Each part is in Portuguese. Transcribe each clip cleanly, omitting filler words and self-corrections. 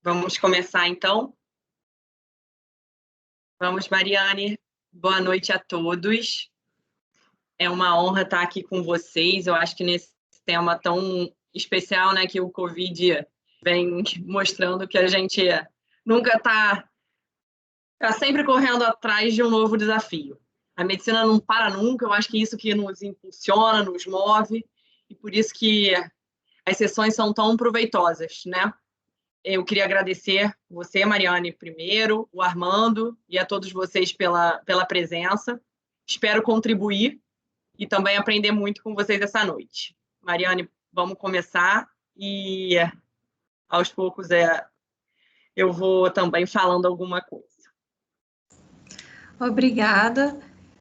Vamos começar, então? Vamos, Mariane. Boa noite a todos. É uma honra estar aqui com vocês. Eu acho que nesse tema tão especial, né, que o Covid vem mostrando que a gente nunca está sempre correndo atrás de um novo desafio. A medicina não para nunca, eu acho que isso que nos impulsiona, nos move, e por isso que as sessões são tão proveitosas, né? Eu queria agradecer você, Mariane, primeiro, o Armando e a todos vocês pela presença. Espero contribuir e também aprender muito com vocês essa noite. Mariane, vamos começar e aos poucos eu vou também falando alguma coisa. Obrigada.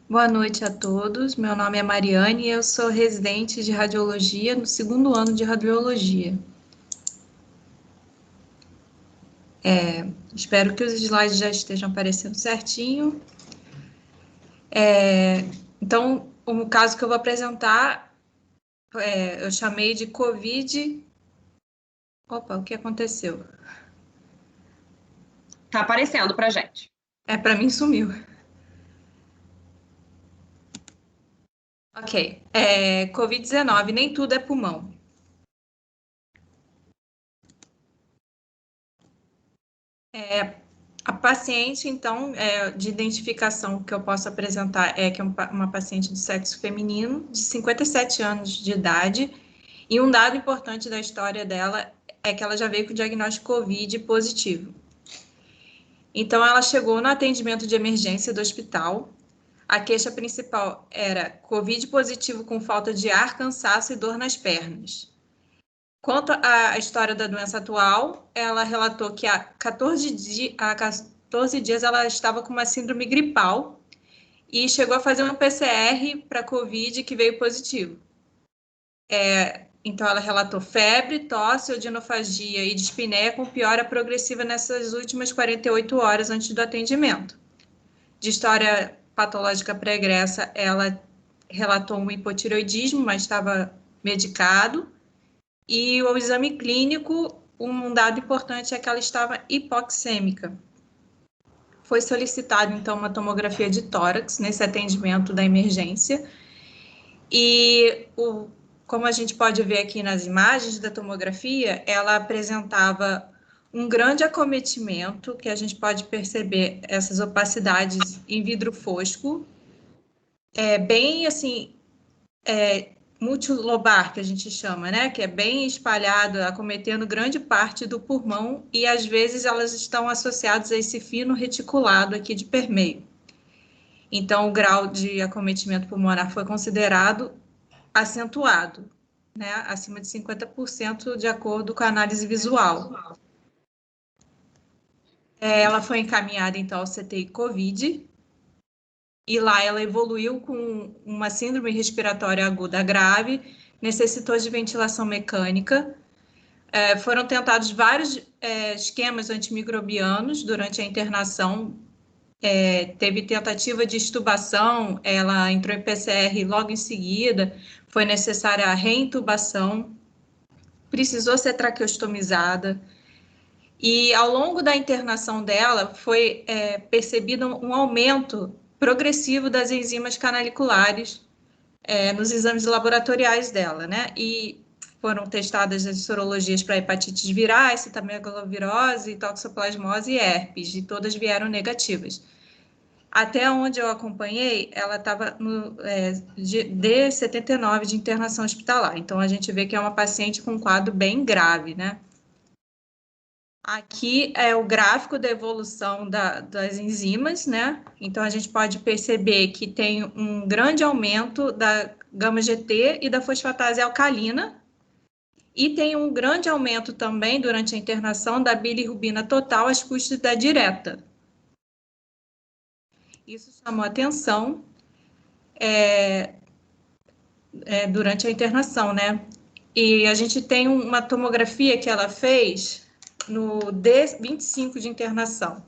Boa noite a todos. Meu nome é Mariane e eu sou residente de radiologia no 2º ano de radiologia. Espero que os slides já estejam aparecendo certinho. Então, o caso que eu vou apresentar, eu chamei de COVID... Opa, o que aconteceu? Está aparecendo para a gente. Para mim sumiu. Ok. COVID-19, nem tudo é pulmão. A paciente, então, de identificação que eu posso apresentar que é uma paciente de sexo feminino, de 57 anos de idade, e um dado importante da história dela é que ela já veio com o diagnóstico COVID positivo. Então, ela chegou no atendimento de emergência do hospital. A queixa principal era COVID positivo com falta de ar, cansaço e dor nas pernas. Quanto à história da doença atual, ela relatou que há 14 dias ela estava com uma síndrome gripal e chegou a fazer um PCR para COVID que veio positivo. Então, ela relatou febre, tosse, odinofagia e dispneia com piora progressiva nessas últimas 48 horas antes do atendimento. De história patológica pregressa, ela relatou um hipotireoidismo, mas estava medicado. E o exame clínico, um dado importante é que ela estava hipoxêmica. Foi solicitado, então, uma tomografia de tórax nesse atendimento da emergência. E, como a gente pode ver aqui nas imagens da tomografia, ela apresentava um grande acometimento, que a gente pode perceber essas opacidades em vidro fosco, bem assim, multilobar, que a gente chama, né? Que é bem espalhado, acometendo grande parte do pulmão, e às vezes elas estão associadas a esse fino reticulado aqui de permeio. Então, o grau de acometimento pulmonar foi considerado acentuado, né? Acima de 50% de acordo com a análise visual. Ela foi encaminhada, então, ao CTI COVID, e lá ela evoluiu com uma síndrome respiratória aguda grave, necessitou de ventilação mecânica. Foram tentados vários esquemas antimicrobianos durante a internação. Teve tentativa de extubação, ela entrou em PCR logo em seguida, foi necessária a reintubação, precisou ser traqueostomizada. E ao longo da internação dela foi percebido um aumento progressivo das enzimas canaliculares nos exames laboratoriais dela, né? E foram testadas as sorologias para hepatites virais, citomegalovirose, toxoplasmose e herpes, e todas vieram negativas. Até onde eu acompanhei, ela estava no D79 de internação hospitalar. Então, a gente vê que é uma paciente com um quadro bem grave, né? Aqui é o gráfico da evolução das enzimas, né? Então, a gente pode perceber que tem um grande aumento da gama-GT e da fosfatase alcalina, e tem um grande aumento também, durante a internação, da bilirrubina total às custas da direta. Isso chamou atenção durante a internação, né? E a gente tem uma tomografia que ela fez no D25 de internação.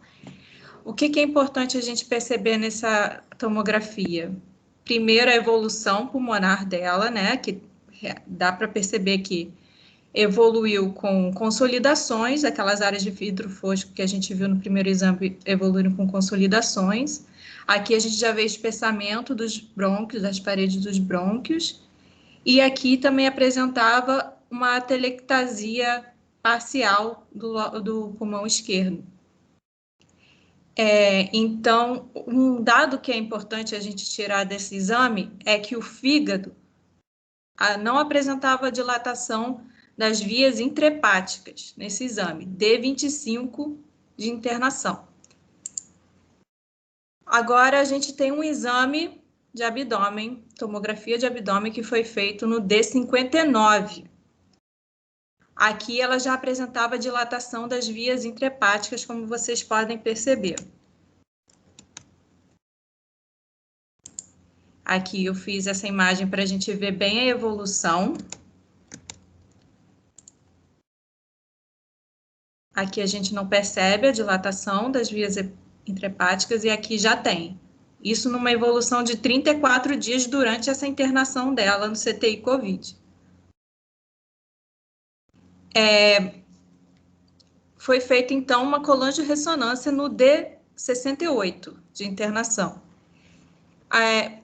O que é importante a gente perceber nessa tomografia? Primeiro, a evolução pulmonar dela, né? Que dá para perceber que evoluiu com consolidações, aquelas áreas de vidro fosco que a gente viu no primeiro exame evoluíram com consolidações. Aqui a gente já vê espessamento dos brônquios, das paredes dos brônquios, e aqui também apresentava uma atelectasia parcial do pulmão esquerdo. Então, um dado que é importante a gente tirar desse exame é que o fígado não apresentava dilatação das vias intrahepáticas nesse exame, D25 de internação. Agora, a gente tem um exame de abdômen, tomografia de abdômen, que foi feito no D59. Aqui ela já apresentava dilatação das vias intrahepáticas, como vocês podem perceber. Aqui eu fiz essa imagem para a gente ver bem a evolução. Aqui a gente não percebe a dilatação das vias intrahepáticas e aqui já tem. Isso numa evolução de 34 dias durante essa internação dela no CTI COVID. Foi feita, então, uma colangiorressonância no D68 de internação.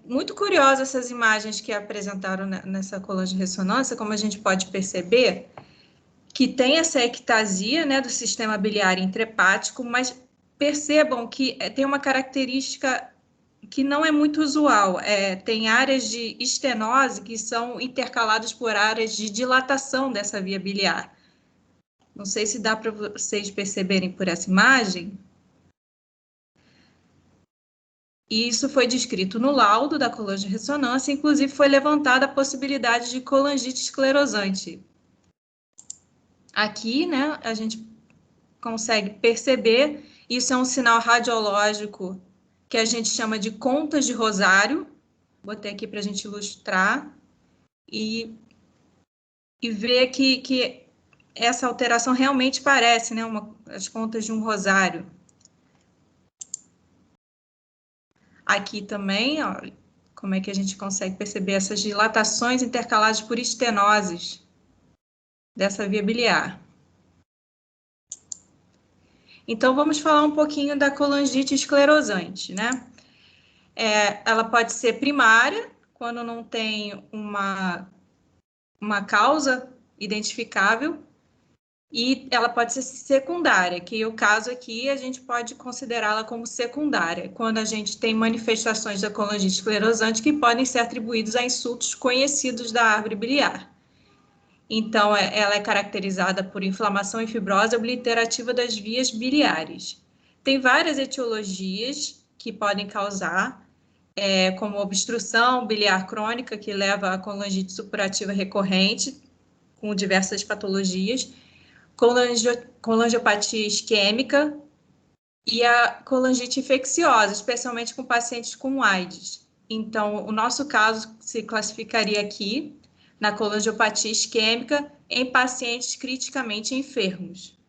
Muito curiosa essas imagens que apresentaram nessa colangiorressonância, como a gente pode perceber, que tem essa ectasia, né, do sistema biliar intrahepático, mas percebam que tem uma característica que não é muito usual. Tem áreas de estenose que são intercaladas por áreas de dilatação dessa via biliar. Não sei se dá para vocês perceberem por essa imagem. E isso foi descrito no laudo da colangiorressonância, inclusive foi levantada a possibilidade de colangite esclerosante. Aqui, né, a gente consegue perceber, isso é um sinal radiológico que a gente chama de contas de rosário. Botei aqui para a gente ilustrar e ver que essa alteração realmente parece, né, as contas de um rosário. Aqui também, ó, como é que a gente consegue perceber essas dilatações intercaladas por estenoses dessa via biliar. Então, vamos falar um pouquinho da colangite esclerosante, né? Ela pode ser primária, quando não tem uma causa identificável, e ela pode ser secundária, que o caso aqui a gente pode considerá-la como secundária, quando a gente tem manifestações da colangite esclerosante que podem ser atribuídos a insultos conhecidos da árvore biliar. Então, ela é caracterizada por inflamação e fibrose obliterativa das vias biliares. Tem várias etiologias que podem causar, como obstrução biliar crônica, que leva a colangite supurativa recorrente, com diversas patologias, colangiopatia isquêmica e a colangite infecciosa, especialmente com pacientes com AIDS. Então, o nosso caso se classificaria aqui na colangiopatia isquêmica em pacientes criticamente enfermos.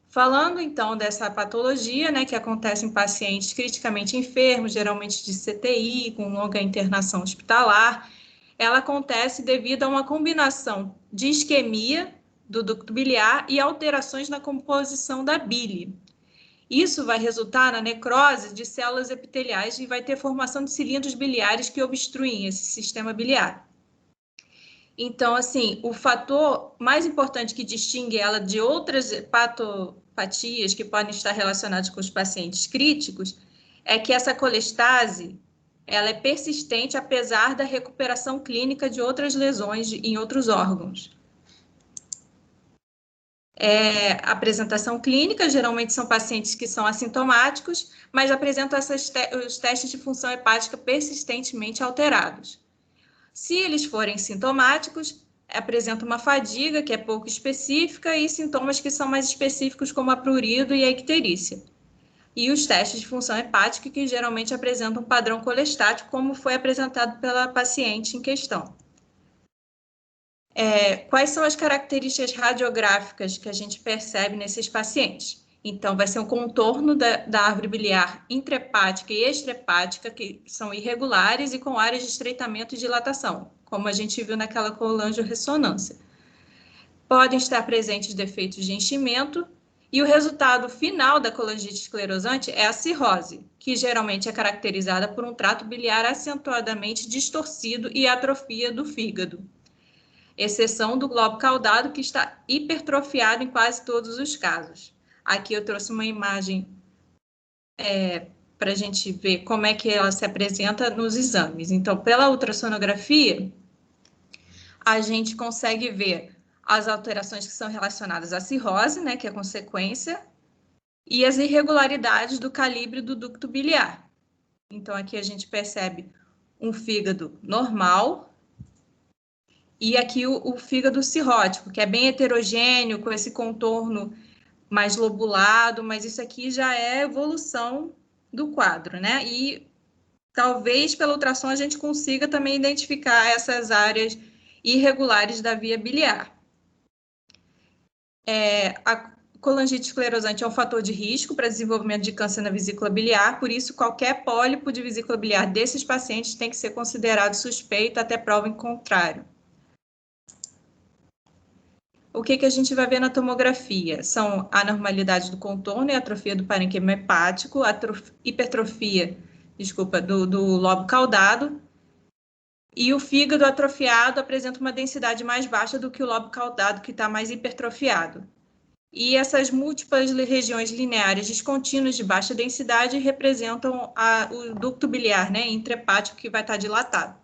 Falando, então, dessa patologia, né, que acontece em pacientes criticamente enfermos, geralmente de CTI, com longa internação hospitalar, ela acontece devido a uma combinação de isquemia do ducto biliar e alterações na composição da bile. Isso vai resultar na necrose de células epiteliais e vai ter formação de cilindros biliares que obstruem esse sistema biliar. Então, assim, o fator mais importante que distingue ela de outras patopatias que podem estar relacionadas com os pacientes críticos é que essa colestase, ela é persistente apesar da recuperação clínica de outras lesões em outros órgãos. A apresentação clínica, geralmente são pacientes que são assintomáticos, mas apresentam os testes de função hepática persistentemente alterados. Se eles forem sintomáticos, apresentam uma fadiga que é pouco específica e sintomas que são mais específicos, como a prurido e a icterícia. E os testes de função hepática, que geralmente apresentam um padrão colestático, como foi apresentado pela paciente em questão. Quais são as características radiográficas que a gente percebe nesses pacientes? Então, vai ser um contorno da árvore biliar intrahepática e extrahepática, que são irregulares e com áreas de estreitamento e dilatação, como a gente viu naquela colangiorressonância. Podem estar presentes defeitos de enchimento, e o resultado final da colangite esclerosante é a cirrose, que geralmente é caracterizada por um trato biliar acentuadamente distorcido e atrofia do fígado, exceção do globo caudado, que está hipertrofiado em quase todos os casos. Aqui eu trouxe uma imagem para a gente ver como é que ela se apresenta nos exames. Então, pela ultrassonografia, a gente consegue ver as alterações que são relacionadas à cirrose, né, que é a consequência, e as irregularidades do calibre do ducto biliar. Então, aqui a gente percebe um fígado normal e aqui o fígado cirrótico, que é bem heterogêneo, com esse contorno mais lobulado, mas isso aqui já é evolução do quadro, né? E talvez pela ultrassom a gente consiga também identificar essas áreas irregulares da via biliar. A colangite esclerosante é um fator de risco para desenvolvimento de câncer na vesícula biliar, por isso qualquer pólipo de vesícula biliar desses pacientes tem que ser considerado suspeito até prova em contrário. O que a gente vai ver na tomografia? São a anormalidade do contorno e atrofia do parênquima hepático, hipertrofia, do lobo caudado, e o fígado atrofiado apresenta uma densidade mais baixa do que o lobo caudado, que está mais hipertrofiado. E essas múltiplas regiões lineares descontínuas de baixa densidade representam o ducto biliar, né, intrahepático, que vai estar dilatado.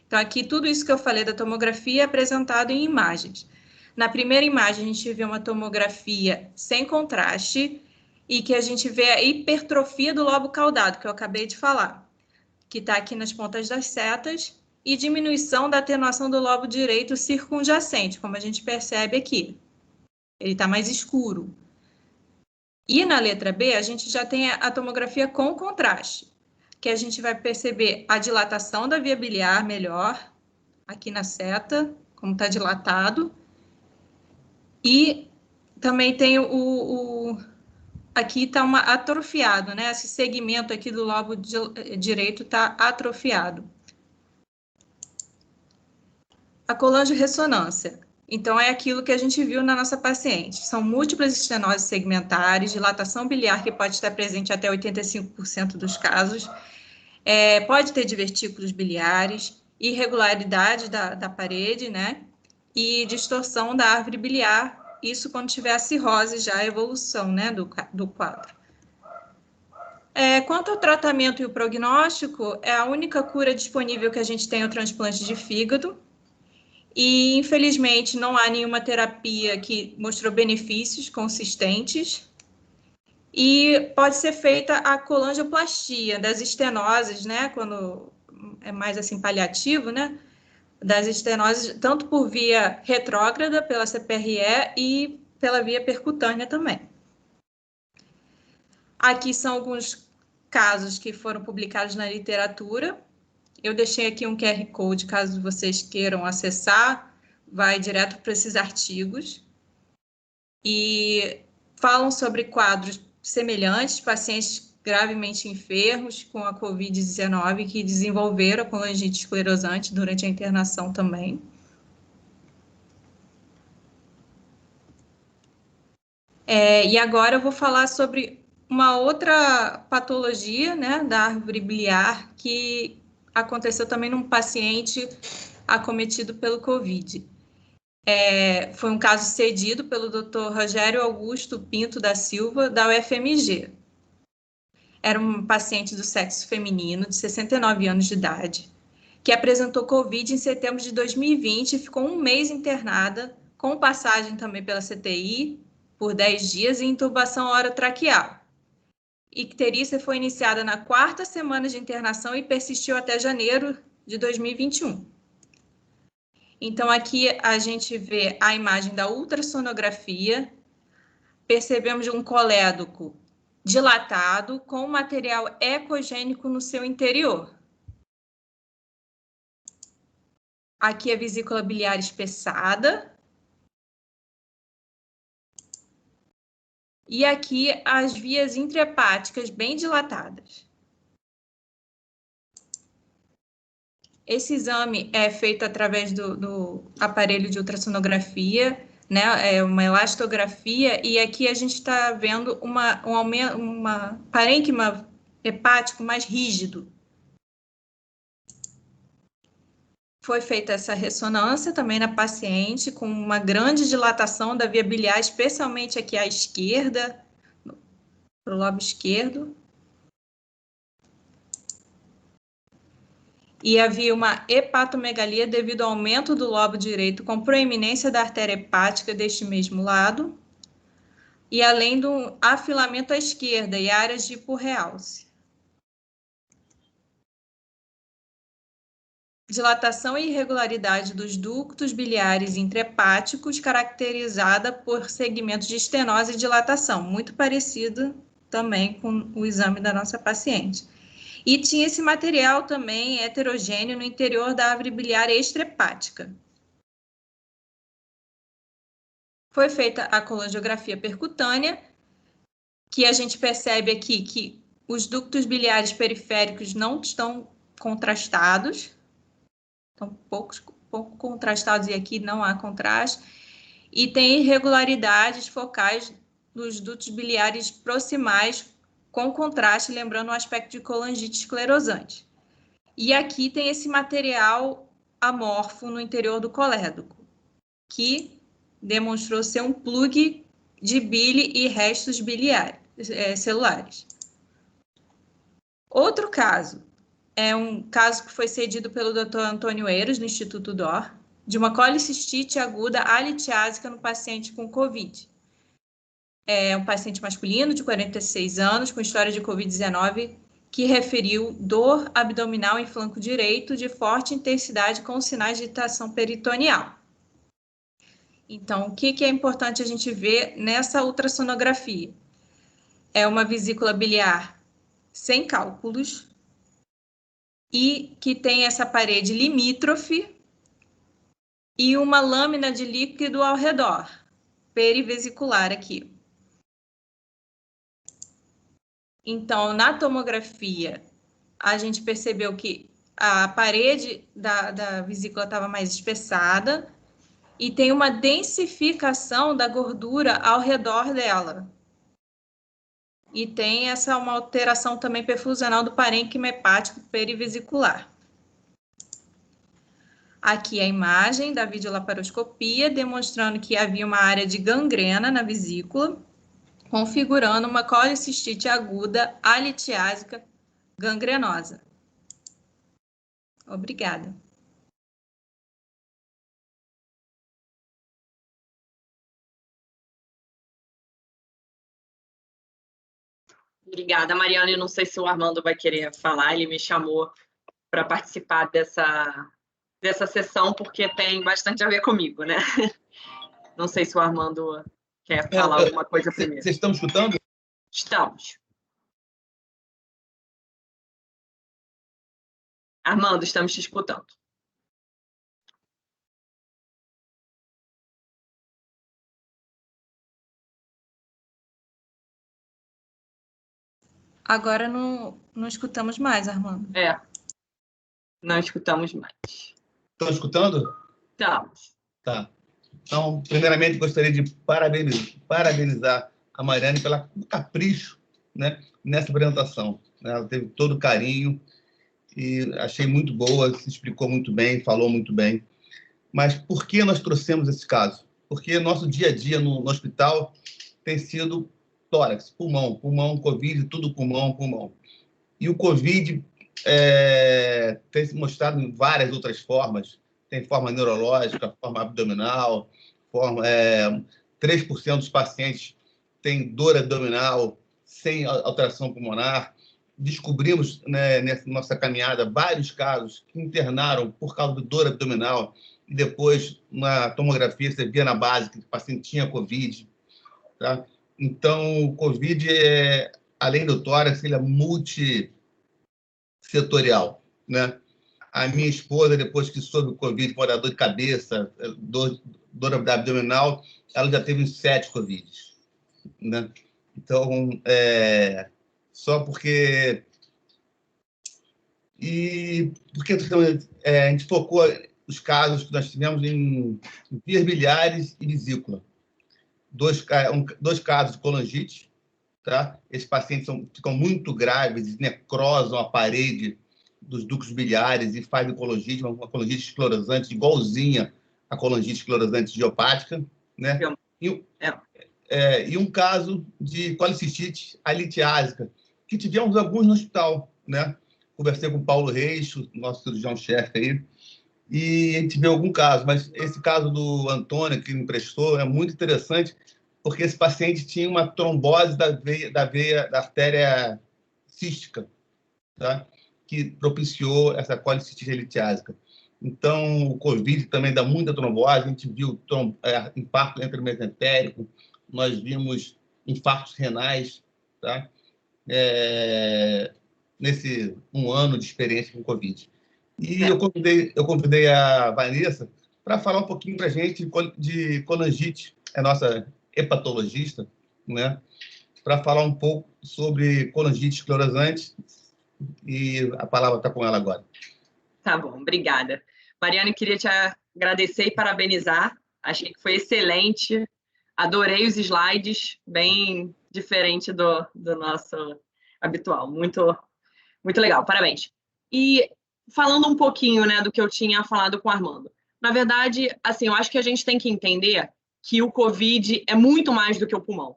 Então, aqui, tudo isso que eu falei da tomografia é apresentado em imagens. Na primeira imagem, a gente vê uma tomografia sem contraste e que a gente vê a hipertrofia do lobo caudado, que eu acabei de falar, que está aqui nas pontas das setas, e diminuição da atenuação do lobo direito circunjacente, como a gente percebe aqui. Ele está mais escuro. E na letra B, a gente já tem a tomografia com contraste, que a gente vai perceber a dilatação da via biliar melhor, aqui na seta, como está dilatado. E também tem aqui está atrofiado, né? Esse segmento aqui do lobo direito está atrofiado. A colangio-ressonância. Então, é aquilo que a gente viu na nossa paciente. São múltiplas estenoses segmentares, dilatação biliar que pode estar presente até 85% dos casos, pode ter divertículos biliares, irregularidade da parede, né? E distorção da árvore biliar, isso quando tiver a cirrose, já a evolução, né, do quadro. Quanto ao tratamento e o prognóstico, a única cura disponível que a gente tem é o transplante de fígado, e, infelizmente, não há nenhuma terapia que mostrou benefícios consistentes. E pode ser feita a colangioplastia das estenoses, né? Quando é mais assim paliativo, né? Das estenoses, tanto por via retrógrada, pela CPRE, e pela via percutânea também. Aqui são alguns casos que foram publicados na literatura. Eu deixei aqui um QR Code, caso vocês queiram acessar, vai direto para esses artigos. E falam sobre quadros semelhantes, pacientes gravemente enfermos com a Covid-19 que desenvolveram a colangite esclerosante durante a internação também. E agora eu vou falar sobre uma outra patologia, né, da árvore biliar que aconteceu também num paciente acometido pelo Covid. Foi um caso cedido pelo Dr. Rogério Augusto Pinto da Silva, da UFMG. Era um paciente do sexo feminino, de 69 anos de idade, que apresentou Covid em setembro de 2020 e ficou um mês internada, com passagem também pela CTI, por 10 dias, e intubação orotraqueal. Icterícia foi iniciada na 4ª semana de internação e persistiu até janeiro de 2021. Então, aqui a gente vê a imagem da ultrassonografia, percebemos um colédoco dilatado com material ecogênico no seu interior. Aqui a vesícula biliar espessada. E aqui as vias intrahepáticas bem dilatadas. Esse exame é feito através do aparelho de ultrassonografia, né? É uma elastografia, e aqui a gente está vendo uma parênquima hepático mais rígido. Foi feita essa ressonância também na paciente, com uma grande dilatação da via biliar, especialmente aqui à esquerda, para o lobo esquerdo. E havia uma hepatomegalia devido ao aumento do lobo direito com proeminência da artéria hepática deste mesmo lado, e além do afilamento à esquerda e áreas de hiporrealce. Dilatação e irregularidade dos ductos biliares intrahepáticos, caracterizada por segmentos de estenose e dilatação, muito parecido também com o exame da nossa paciente. E tinha esse material também heterogêneo no interior da árvore biliar extrahepática. Foi feita a colangiografia percutânea, que a gente percebe aqui que os ductos biliares periféricos não estão contrastados, estão pouco contrastados, e aqui não há contraste, e tem irregularidades focais dos dutos biliares proximais com contraste, lembrando o aspecto de colangite esclerosante. E aqui tem esse material amorfo no interior do colédoco, que demonstrou ser um plug de bile e restos biliares, celulares. Outro caso é um caso que foi cedido pelo Dr. Antônio Eiros, no Instituto DOR, de uma colicistite aguda alitiásica no paciente com COVID. É um paciente masculino de 46 anos, com história de COVID-19, que referiu dor abdominal em flanco direito de forte intensidade com sinais de irritação peritoneal. Então, o que é importante a gente ver nessa ultrassonografia? É uma vesícula biliar sem cálculos e que tem essa parede limítrofe e uma lâmina de líquido ao redor, perivesicular aqui. Então, na tomografia, a gente percebeu que a parede da vesícula estava mais espessada e tem uma densificação da gordura ao redor dela. E tem uma alteração também perfusional do parênquima hepático perivesicular. Aqui a imagem da videolaparoscopia, demonstrando que havia uma área de gangrena na vesícula, configurando uma colicistite aguda alitiásica gangrenosa. Obrigada. Obrigada, Mariana. Eu não sei se o Armando vai querer falar, ele me chamou para participar dessa sessão, porque tem bastante a ver comigo, né? Não sei se o Armando quer falar alguma coisa primeiro. Vocês estão escutando? Estamos. Armando, estamos te escutando. Agora não escutamos mais, Armando. Não escutamos mais. Estão escutando? Estamos. Tá. Então, primeiramente, gostaria de parabenizar a Mariane pelo capricho, né, nessa apresentação. Ela teve todo o carinho e achei muito boa, se explicou muito bem, falou muito bem. Mas por que nós trouxemos esse caso? Porque nosso dia a dia no hospital tem sido tórax, pulmão, Covid, tudo pulmão. E o Covid tem se mostrado em várias outras formas. Tem forma neurológica, forma abdominal, 3% dos pacientes têm dor abdominal sem alteração pulmonar. Descobrimos, né, nessa nossa caminhada, vários casos que internaram por causa de dor abdominal e depois, na tomografia, você via na base que o paciente tinha Covid. Tá? Então, o Covid, além do tórax, ele é multissetorial, né? A minha esposa, depois que soube o Covid, com a dor de cabeça, dor abdominal, ela já teve uns 7 Covids, né? Então, só porque... E porque a gente focou os casos que nós tivemos em vias biliares e vesícula. Dois casos de colangite, tá? Esses pacientes ficam muito graves, necrosam a parede dos ductos biliares e fazem colangite, uma colangite esclerosante igualzinha à colangite esclerosante idiopática, né? E um caso de colicistite alitiásica, que tivemos alguns no hospital, né? Conversei com o Paulo Reis, o nosso cirurgião-chefe aí, e a gente viu algum caso, mas esse caso do Antônio, que me prestou, é muito interessante, porque esse paciente tinha uma trombose da artéria cística, tá? Que propiciou essa colicistite alitiásica. Então, o COVID também dá muita trombose, a gente viu infarto intramesenterico, nós vimos infartos renais, tá? Nesse 1 ano de experiência com COVID. E eu convidei a Vanessa para falar um pouquinho para a gente de colangite, é nossa hepatologista, né? Para falar um pouco sobre colangite esclerosante, e a palavra está com ela agora. Tá bom, obrigada. Mariane, queria te agradecer e parabenizar. Achei que foi excelente. Adorei os slides, bem diferente do nosso habitual. Muito, muito legal, parabéns. E falando um pouquinho, né, do que eu tinha falado com o Armando. Na verdade, assim, eu acho que a gente tem que entender que o COVID é muito mais do que o pulmão,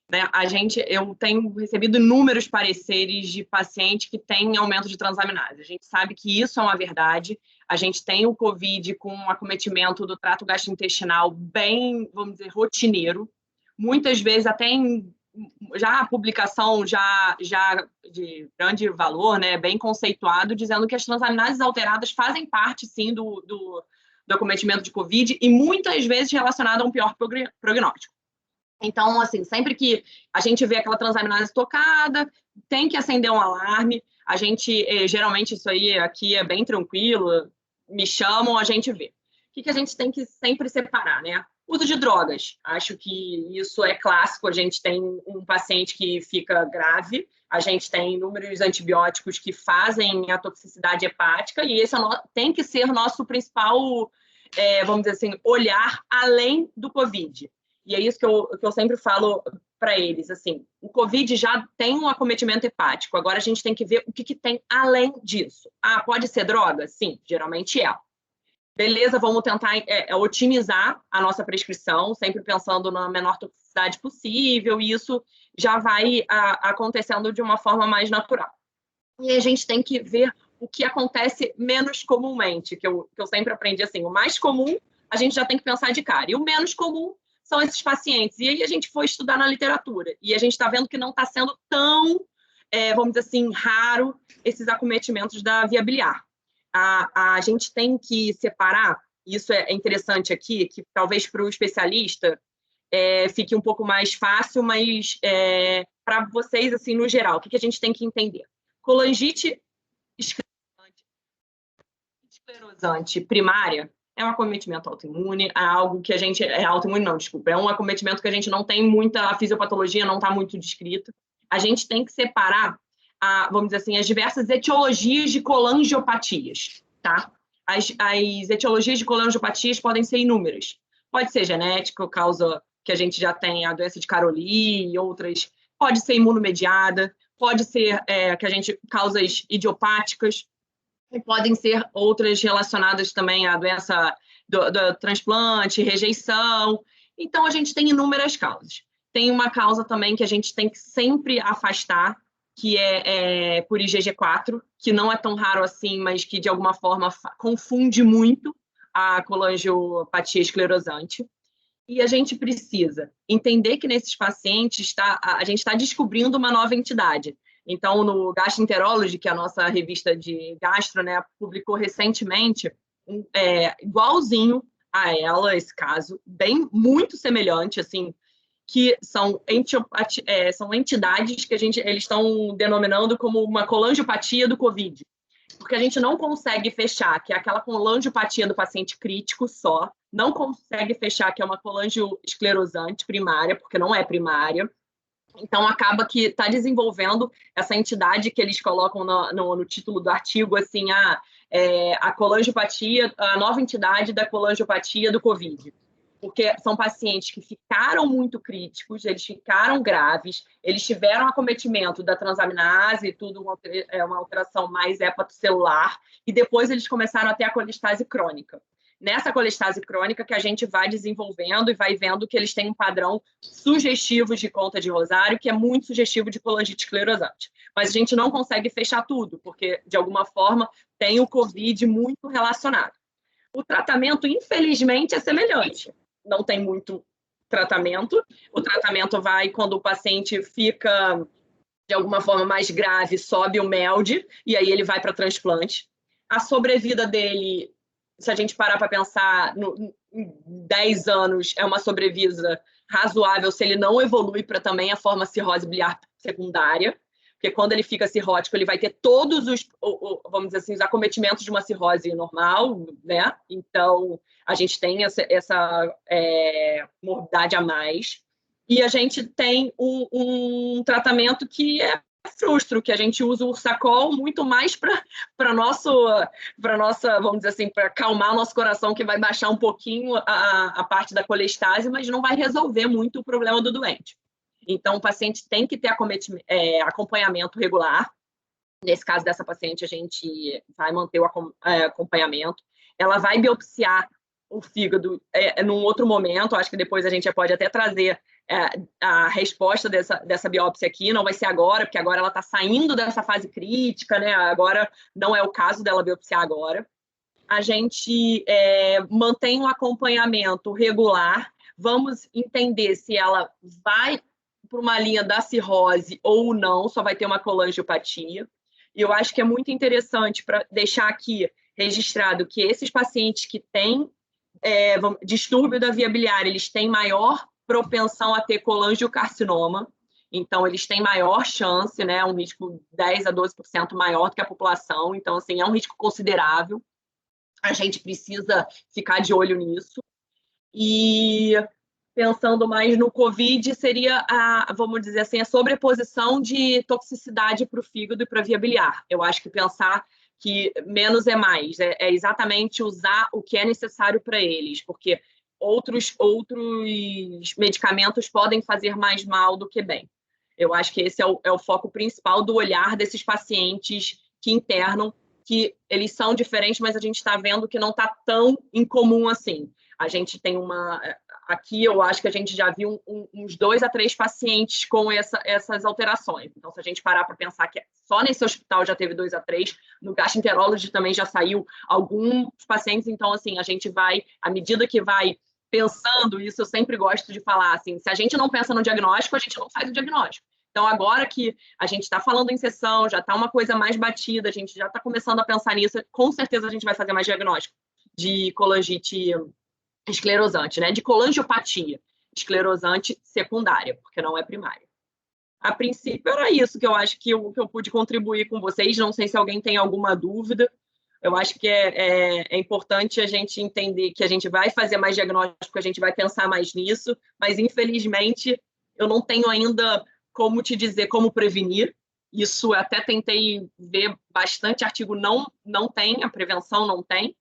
né? Eu tenho recebido inúmeros pareceres de pacientes que têm aumento de transaminase. A gente sabe que isso é uma verdade. A gente tem o COVID com um acometimento do trato gastrointestinal bem, vamos dizer, rotineiro. Muitas vezes até já a publicação já de grande valor, né, bem conceituado, dizendo que as transaminases alteradas fazem parte, sim, do acometimento de COVID e muitas vezes relacionado a um pior prognóstico. Então, assim, sempre que a gente vê aquela transaminase tocada, tem que acender um alarme. A gente, geralmente, isso aí aqui é bem tranquilo, me chamam, a gente vê. O que a gente tem que sempre separar, né? Uso de drogas. Acho que isso é clássico. A gente tem um paciente que fica grave, a gente tem inúmeros antibióticos que fazem a toxicidade hepática, e esse tem que ser nosso principal, vamos dizer assim, olhar além do COVID. E é isso que eu sempre falo para eles, assim, o COVID já tem um acometimento hepático, agora a gente tem que ver o que tem além disso. Ah, pode ser droga? Sim, geralmente é. Beleza, vamos tentar otimizar a nossa prescrição, sempre pensando na menor toxicidade possível, e isso já vai acontecendo de uma forma mais natural. E a gente tem que ver o que acontece menos comumente, que eu sempre aprendi assim, o mais comum a gente já tem que pensar de cara, e o menos comum são esses pacientes. E aí a gente foi estudar na literatura, e a gente está vendo que não está sendo tão, vamos dizer assim, raro esses acometimentos da via biliar. A gente tem que separar, isso é interessante aqui, que talvez para o especialista fique um pouco mais fácil, mas para vocês, assim, no geral, o que a gente tem que entender? Colangite esclerosante primária é um acometimento autoimune, é algo que a gente... autoimune não, desculpa. É um acometimento que a gente não tem muita... A fisiopatologia não está muito descrita. A gente tem que separar, vamos dizer assim, as diversas etiologias de colangiopatias, tá? As etiologias de colangiopatias podem ser inúmeras. Pode ser genético, causa que a gente já tem a doença de Caroli e outras. Pode ser imunomediada, pode ser causas idiopáticas, e podem ser outras relacionadas também à doença do transplante, rejeição. Então, a gente tem inúmeras causas. Tem uma causa também que a gente tem que sempre afastar, que é por IgG4, que não é tão raro assim, mas que, de alguma forma, confunde muito a colangiopatia esclerosante. E a gente precisa entender que nesses pacientes a gente está descobrindo uma nova entidade. Então, no Gastroenterology, que é a nossa revista de gastro, né, publicou recentemente, igualzinho a ela, esse caso, muito semelhante, assim, que são entidades que eles estão denominando como uma colangiopatia do COVID. Porque a gente não consegue fechar que é aquela colangiopatia do paciente crítico só, não consegue fechar que é uma colangioesclerosante primária, porque não é primária. Então, acaba que está desenvolvendo essa entidade que eles colocam no título do artigo, assim, a colangiopatia, a nova entidade da colangiopatia do Covid. Porque são pacientes que ficaram muito críticos, eles ficaram graves, eles tiveram acometimento da transaminase, tudo uma alteração mais hepatocelular, e depois eles começaram a ter a colestase crônica. Nessa colestase crônica que a gente vai desenvolvendo e vai vendo que eles têm um padrão sugestivo de conta de rosário, que é muito sugestivo de colangite esclerosante. Mas a gente não consegue fechar tudo, porque, de alguma forma, tem o COVID muito relacionado. O tratamento, infelizmente, é semelhante. Não tem muito tratamento. O tratamento vai quando o paciente fica, de alguma forma, mais grave, sobe o MELD, e aí ele vai para transplante. A sobrevida dele, se a gente parar para pensar, em 10 anos, é uma sobrevida razoável se ele não evolui para também a forma cirrose biliar secundária, porque quando ele fica cirrótico, ele vai ter todos os, vamos dizer assim, os acometimentos de uma cirrose normal, né? Então, a gente tem essa morbidade a mais. E a gente tem um tratamento que é frustro, que a gente usa o Ursacol muito mais para nossa, vamos dizer assim, para acalmar o nosso coração, que vai baixar um pouquinho a parte da colestase, mas não vai resolver muito o problema do doente. Então, o paciente tem que ter acompanhamento regular. Nesse caso dessa paciente, a gente vai manter o acompanhamento. Ela vai biopsiar o fígado num outro momento. Acho que depois a gente pode até trazer a resposta dessa biópsia aqui. Não vai ser agora, porque agora ela está saindo dessa fase crítica, né? Agora não é o caso dela biopsiar agora. A gente mantém um acompanhamento regular. Vamos entender se ela vai para uma linha da cirrose ou não, só vai ter uma colangiopatia. E eu acho que é muito interessante para deixar aqui registrado que esses pacientes que têm distúrbio da via biliar, eles têm maior propensão a ter colangiocarcinoma, então eles têm maior chance, né, um risco 10 a 12% maior do que a população, então, assim, é um risco considerável. A gente precisa ficar de olho nisso. E pensando mais no COVID, seria vamos dizer assim, a sobreposição de toxicidade para o fígado e para a via biliar. Eu acho que pensar que menos é mais, é exatamente usar o que é necessário para eles, porque outros medicamentos podem fazer mais mal do que bem. Eu acho que esse é o foco principal do olhar desses pacientes que internam, que eles são diferentes, mas a gente está vendo que não está tão incomum assim. A gente tem aqui eu acho que a gente já viu uns 2 a 3 pacientes com essas alterações. Então, se a gente parar para pensar que só nesse hospital já teve 2 a 3, no gastroenterology também já saiu alguns pacientes. Então, assim, a gente vai, à medida que vai pensando isso, eu sempre gosto de falar, assim, se a gente não pensa no diagnóstico, a gente não faz o diagnóstico. Então, agora que a gente está falando em sessão, já está uma coisa mais batida, a gente já está começando a pensar nisso, com certeza a gente vai fazer mais diagnóstico de colangite esclerosante, né? De colangiopatia esclerosante secundária, porque não é primária. A princípio era isso que eu acho que eu pude contribuir com vocês. Não sei se alguém tem alguma dúvida. Eu acho que é importante a gente entender que a gente vai fazer mais diagnóstico, a gente vai pensar mais nisso, mas infelizmente eu não tenho ainda como te dizer como prevenir. Isso até tentei ver bastante artigo, não tem, a prevenção não tem.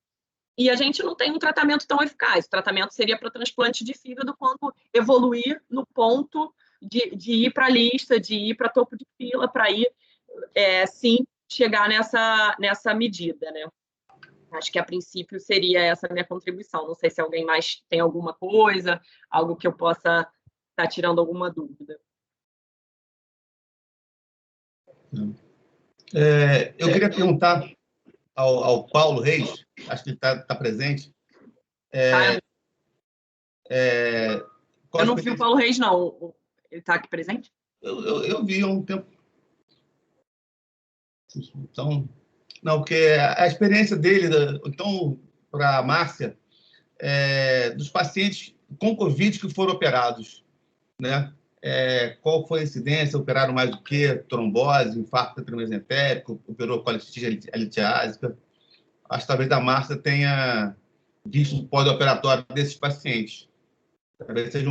E a gente não tem um tratamento tão eficaz. O tratamento seria para transplante de fígado quando evoluir no ponto de ir para a lista, de ir para topo de fila, para ir, sim, chegar nessa medida, né? Acho que, a princípio, seria essa a minha contribuição. Não sei se alguém mais tem alguma coisa, algo que eu possa estar tirando alguma dúvida. Eu queria perguntar ao Paulo Reis, acho que ele está presente. Eu não vi o Paulo Reis, não. Ele está aqui presente? Eu vi há um tempo. Então, não, porque a experiência dele, então, para a Márcia, dos pacientes com Covid que foram operados, né? Qual foi a incidência? Operaram mais do que? Trombose, infarto mesenterico, operou colestite litiásica. Acho que talvez a Márcia tenha visto o pós-operatório desses pacientes. Talvez seja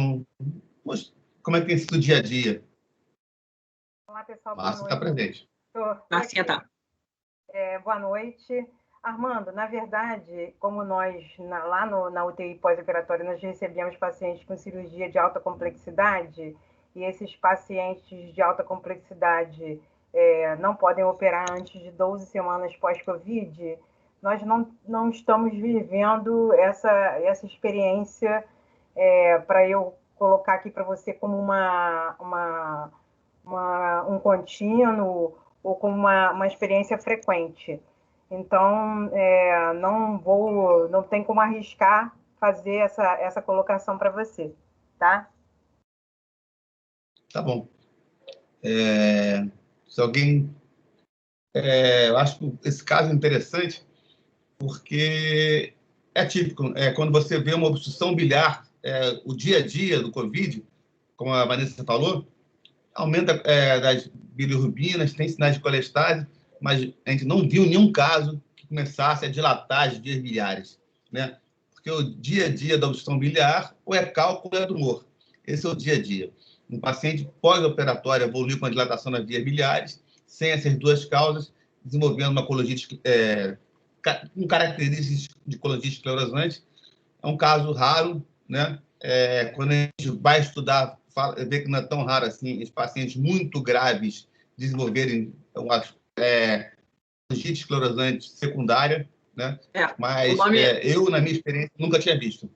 como é que tem sido o dia a dia? pessoal, boa Márcia está noite. presente. Marcinha tá. Boa noite. Armando, na verdade, como nós, na UTI pós-operatória, nós recebemos pacientes com cirurgia de alta complexidade, e esses pacientes de alta complexidade não podem operar antes de 12 semanas pós-Covid, nós não estamos vivendo essa experiência para eu colocar aqui para você como um contínuo ou como uma experiência frequente. Então, não tem como arriscar fazer essa colocação para você, tá? Tá bom. Se alguém... eu acho que esse caso é interessante porque é típico. Quando você vê uma obstrução biliar, o dia a dia do COVID, como a Vanessa falou, aumenta das bilirrubinas, tem sinais de colestase, mas a gente não viu nenhum caso que começasse a dilatar as vias biliares, né? Porque o dia a dia da obstrução biliar ou é cálculo ou é tumor. Esse é o dia a dia. Um paciente pós-operatório evoluiu com a dilatação das vias biliares, sem essas duas causas, desenvolvendo uma colangite com características de colangite esclerosante. É um caso raro, né? Quando a gente vai estudar, vê que não é tão raro assim, os pacientes muito graves desenvolverem uma colangite esclerosante secundária, né? Mas eu, na minha experiência, nunca tinha visto.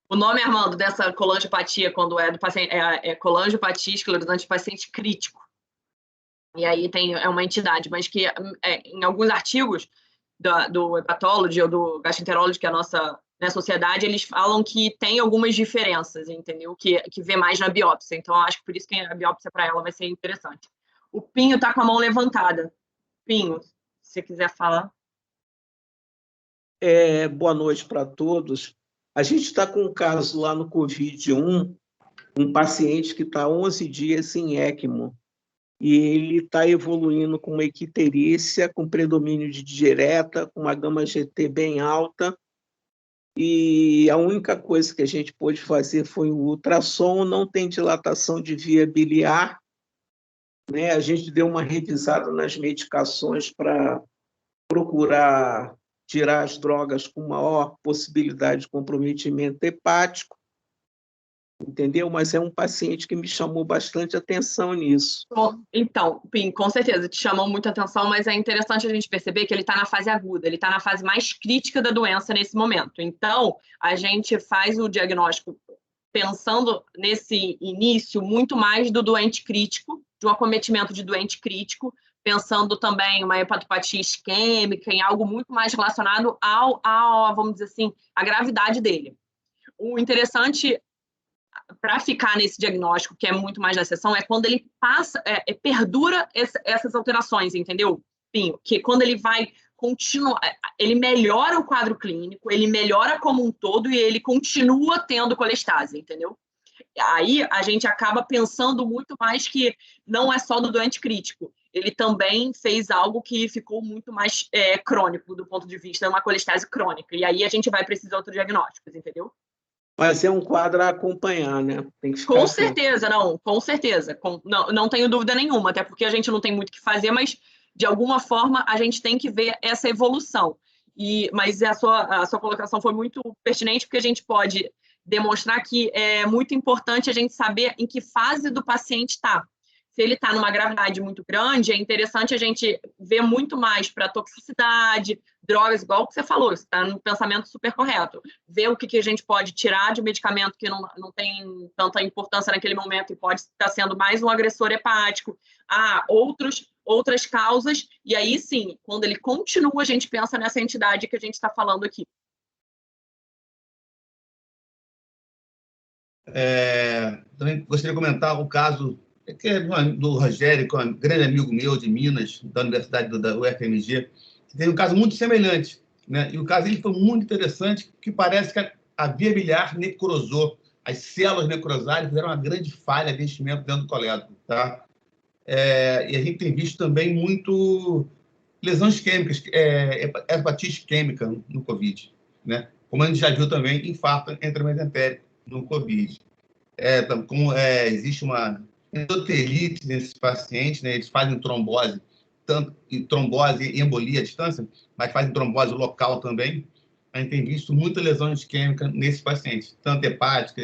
O nome, Armando, dessa colangiopatia, quando é do paciente, é colangiopatia esclerosante paciente crítico. E aí é uma entidade, mas que em alguns artigos do Hepatology ou do Gastroenterology, que é a nossa sociedade, eles falam que tem algumas diferenças, entendeu? Que vê mais na biópsia. Então, eu acho que por isso que a biópsia para ela vai ser interessante. O Pinho está com a mão levantada. Pinho, se você quiser falar. Boa noite para todos. A gente está com um caso lá no COVID-1, um paciente que está 11 dias em ECMO, e ele está evoluindo com uma icterícia, com predomínio de direta, com uma gama-GT bem alta, e a única coisa que a gente pôde fazer foi o ultrassom, não tem dilatação de via biliar, né? A gente deu uma revisada nas medicações para procurar tirar as drogas com maior possibilidade de comprometimento hepático, entendeu? Mas é um paciente que me chamou bastante atenção nisso. Então, Pim, com certeza, te chamou muita atenção, mas é interessante a gente perceber que ele está na fase aguda, ele está na fase mais crítica da doença nesse momento. Então, a gente faz o diagnóstico pensando nesse início muito mais do doente crítico, de um acometimento de doente crítico, pensando também em uma hepatopatia isquêmica, em algo muito mais relacionado vamos dizer assim, à gravidade dele. O interessante para ficar nesse diagnóstico, que é muito mais da sessão, é quando ele perdura essas alterações, entendeu, Pinho? Que quando ele vai continuar, ele melhora o quadro clínico, ele melhora como um todo e ele continua tendo colestase, entendeu? Aí a gente acaba pensando muito mais que não é só do doente crítico, ele também fez algo que ficou muito mais crônico do ponto de vista de uma colestase crônica, e aí a gente vai precisar de outros diagnósticos, entendeu? Mas é um quadro a acompanhar, né? Tem que ficar com certeza, não, com certeza. Não tenho dúvida nenhuma, até porque a gente não tem muito o que fazer, mas, de alguma forma, a gente tem que ver essa evolução. Mas a sua colocação foi muito pertinente, porque a gente pode demonstrar que é muito importante a gente saber em que fase do paciente está. Se ele está numa gravidade muito grande, é interessante a gente ver muito mais para toxicidade, drogas, igual o que você falou, você está no pensamento super correto. Ver o que a gente pode tirar de medicamento que não tem tanta importância naquele momento e pode estar sendo mais um agressor hepático. Outras causas, e aí sim, quando ele continua, a gente pensa nessa entidade que a gente está falando aqui. Também gostaria de comentar o caso que é do Rogério, que é um grande amigo meu de Minas, da Universidade da UFMG, que tem um caso muito semelhante, né? E o caso dele foi muito interessante, que parece que a via biliar necrosou, as células necrosaram, fizeram uma grande falha de enchimento dentro do colédoco, tá? E a gente tem visto também muito lesões químicas, hepatite isquêmica no COVID, né? Como a gente já viu também, infarto intramesenterico no COVID. Existe um endotelite nesses pacientes, né? Eles fazem trombose, tanto trombose e embolia à distância, mas fazem trombose local também. A gente tem visto muita lesão isquêmica nesses pacientes, tanto hepática,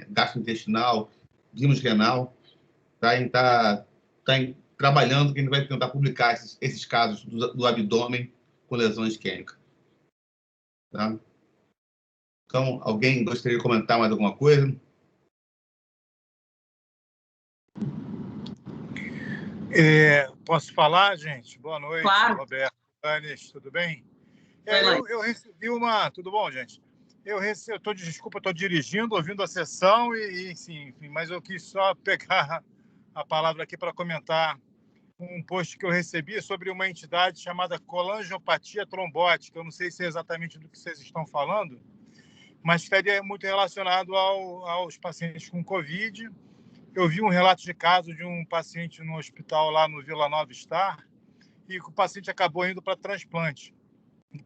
gastrointestinal, vimos renal. Tá? A gente está trabalhando, que a gente vai tentar publicar esses casos do abdômen com lesão isquêmica. Tá? Então, alguém gostaria de comentar mais alguma coisa? Posso falar, gente? Boa noite, claro. Roberto, Anis, tudo bem? Eu recebi uma... Tudo bom, gente? Desculpa, estou dirigindo, ouvindo a sessão, enfim, mas eu quis só pegar a palavra aqui para comentar um post que eu recebi sobre uma entidade chamada colangiopatia trombótica. Eu não sei se é exatamente do que vocês estão falando, mas estaria muito relacionado aos pacientes com Covid. Eu vi um relato de caso de um paciente no hospital lá no Vila Nova Star e o paciente acabou indo para transplante,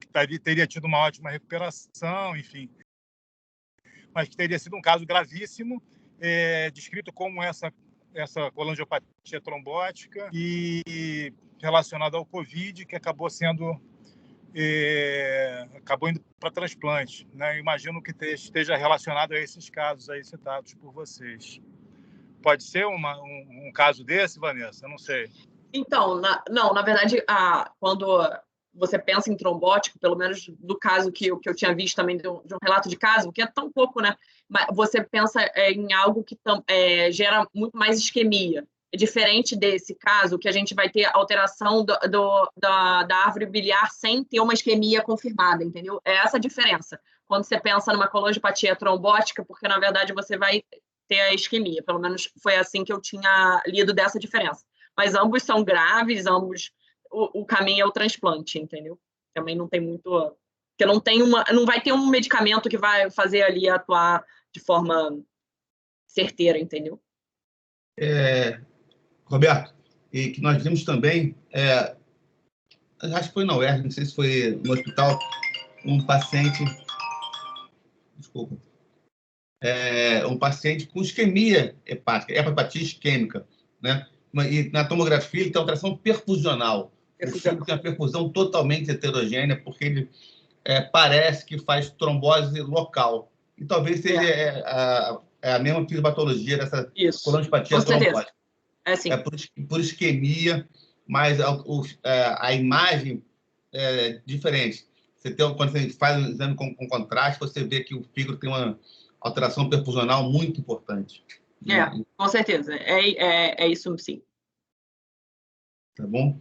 que teria tido uma ótima recuperação, enfim, mas que teria sido um caso gravíssimo, descrito como essa colangiopatia trombótica e relacionado ao Covid, que acabou indo para transplante, né? Imagino que esteja relacionado a esses casos aí citados por vocês. Pode ser um caso desse, Vanessa? Eu não sei. Então, na verdade, quando você pensa em trombótico, pelo menos do caso que eu tinha visto também de um relato de caso, que é tão pouco, né? Mas você pensa em algo que gera muito mais isquemia. É diferente desse caso, que a gente vai ter alteração da árvore biliar sem ter uma isquemia confirmada, entendeu? É essa a diferença. Quando você pensa numa colangiopatia trombótica, porque, na verdade, você vai ter a isquemia. Pelo menos foi assim que eu tinha lido dessa diferença. Mas ambos são graves, ambos... O caminho é o transplante, entendeu? Também não tem muito... Porque não vai ter um medicamento que vai fazer ali atuar de forma certeira, entendeu? Roberto, e que nós vimos também, acho que foi na UERJ, não sei se foi no hospital, um paciente... Desculpa. Um paciente com isquemia hepática, hepatite isquêmica, né? E na tomografia ele tem alteração perfusional. O fígado tem uma perfusão totalmente heterogênea, porque ele parece que faz trombose local. E talvez seja a mesma fisiopatologia dessa colangiopatia trombótica. Sim. Por isquemia, mas a imagem é diferente. Quando você faz um exame com contraste, você vê que o fígado tem uma alteração perfusional muito importante. Com certeza. É isso, sim. Tá bom?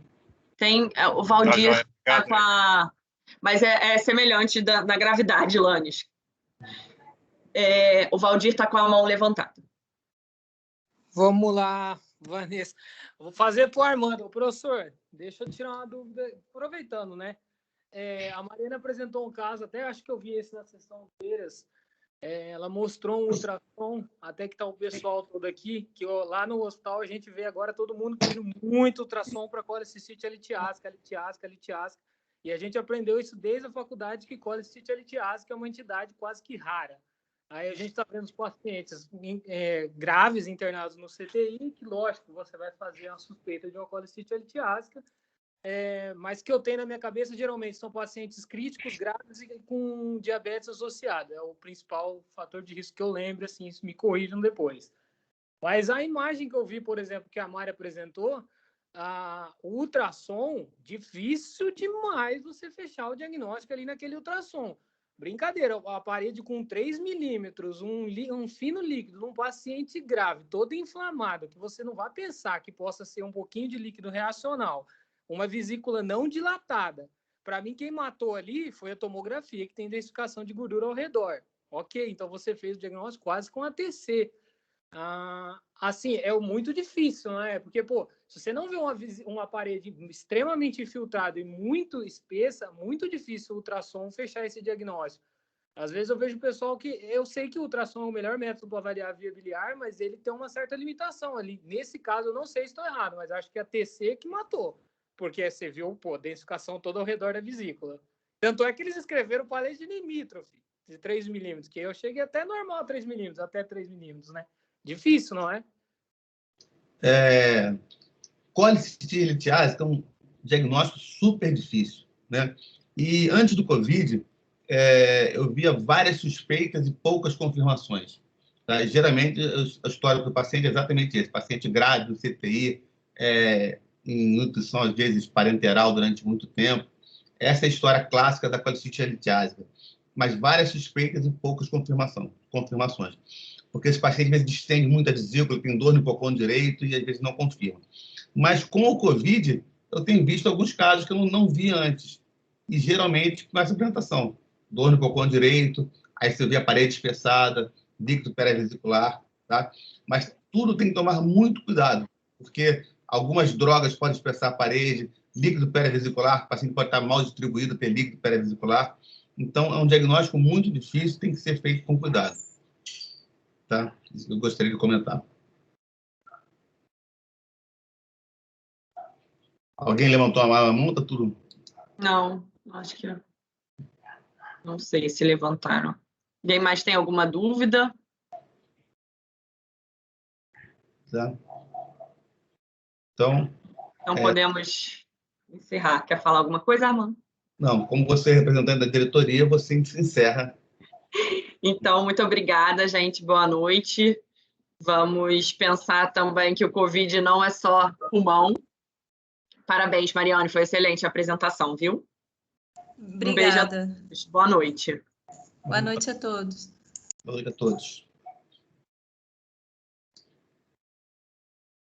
Tem o Valdir está com a... Mas é semelhante na gravidade, Lanes. O Valdir está com a mão levantada. Vamos lá, Vanessa. Vou fazer para o Armando. Professor, deixa eu tirar uma dúvida, aproveitando, né? A Mariana apresentou um caso, até acho que eu vi esse na sessão feiras. Ela mostrou um ultrassom, até que está o pessoal todo aqui, que lá no hospital a gente vê agora todo mundo pedindo muito ultrassom para colecistite litiásica. E a gente aprendeu isso desde a faculdade, que colecistite litiásica é uma entidade quase que rara. Aí a gente está vendo os pacientes graves internados no CTI, que, lógico, você vai fazer uma suspeita de uma colecistite litiásica, mas que eu tenho na minha cabeça, geralmente, são pacientes críticos, graves e com diabetes associado. É o principal fator de risco que eu lembro, assim, isso me corrijam depois. Mas a imagem que eu vi, por exemplo, que a Mari apresentou, o ultrassom, difícil demais você fechar o diagnóstico ali naquele ultrassom. Brincadeira, a parede com 3 milímetros, um fino líquido, num paciente grave, todo inflamado, que você não vai pensar que possa ser um pouquinho de líquido reacional, uma vesícula não dilatada. Para mim, quem matou ali foi a tomografia, que tem densificação de gordura ao redor. Ok, então você fez o diagnóstico quase com ATC. Assim, é muito difícil, né? Porque, se você não vê uma parede extremamente infiltrada e muito espessa, muito difícil o ultrassom fechar esse diagnóstico. Às vezes eu vejo pessoal que... Eu sei que o ultrassom é o melhor método para avaliar a via biliar, mas ele tem uma certa limitação ali. Nesse caso, eu não sei se estou errado, mas acho que é a TC que matou. Porque você viu, a densificação toda ao redor da vesícula. Tanto é que eles escreveram parede limítrofe de 3 milímetros, que eu cheguei até normal 3 milímetros, até 3 milímetros, né? Difícil, não é? Colicistite litiase é um diagnóstico super difícil, né? E antes do Covid, eu via várias suspeitas e poucas confirmações. Tá? E, geralmente, a história do paciente é exatamente esse. Paciente grávido, CTI, em nutrição, às vezes, parenteral durante muito tempo. Essa é a história clássica da colicistite litiásica. Mas várias suspeitas e poucas confirmações. Porque esse paciente, às vezes, distende muito a vesícula, tem dor no cocô direito e, às vezes, não confirma. Mas, com o Covid, eu tenho visto alguns casos que eu não vi antes. E, geralmente, com essa apresentação. Dor no cocô direito, aí você vê a parede espessada, líquido perivesicular, tá? Mas tudo tem que tomar muito cuidado, porque algumas drogas podem espessar a parede, líquido perivesicular, o paciente pode estar mal distribuído, ter líquido perivesicular. Então, é um diagnóstico muito difícil, tem que ser feito com cuidado. Tá? Isso que eu gostaria de comentar. Alguém levantou a mão? Tá tudo? Não, acho que não sei se levantaram. Alguém mais tem alguma dúvida? Tá. Então, podemos encerrar. Quer falar alguma coisa, Armando? Não, como você é representante da diretoria, você se encerra. Então, muito obrigada, gente. Boa noite. Vamos pensar também que o Covid não é só pulmão. Parabéns, Mariane, foi excelente a apresentação, viu? Obrigada. Um beijo a todos. Boa noite. Boa noite a todos. Boa noite a todos.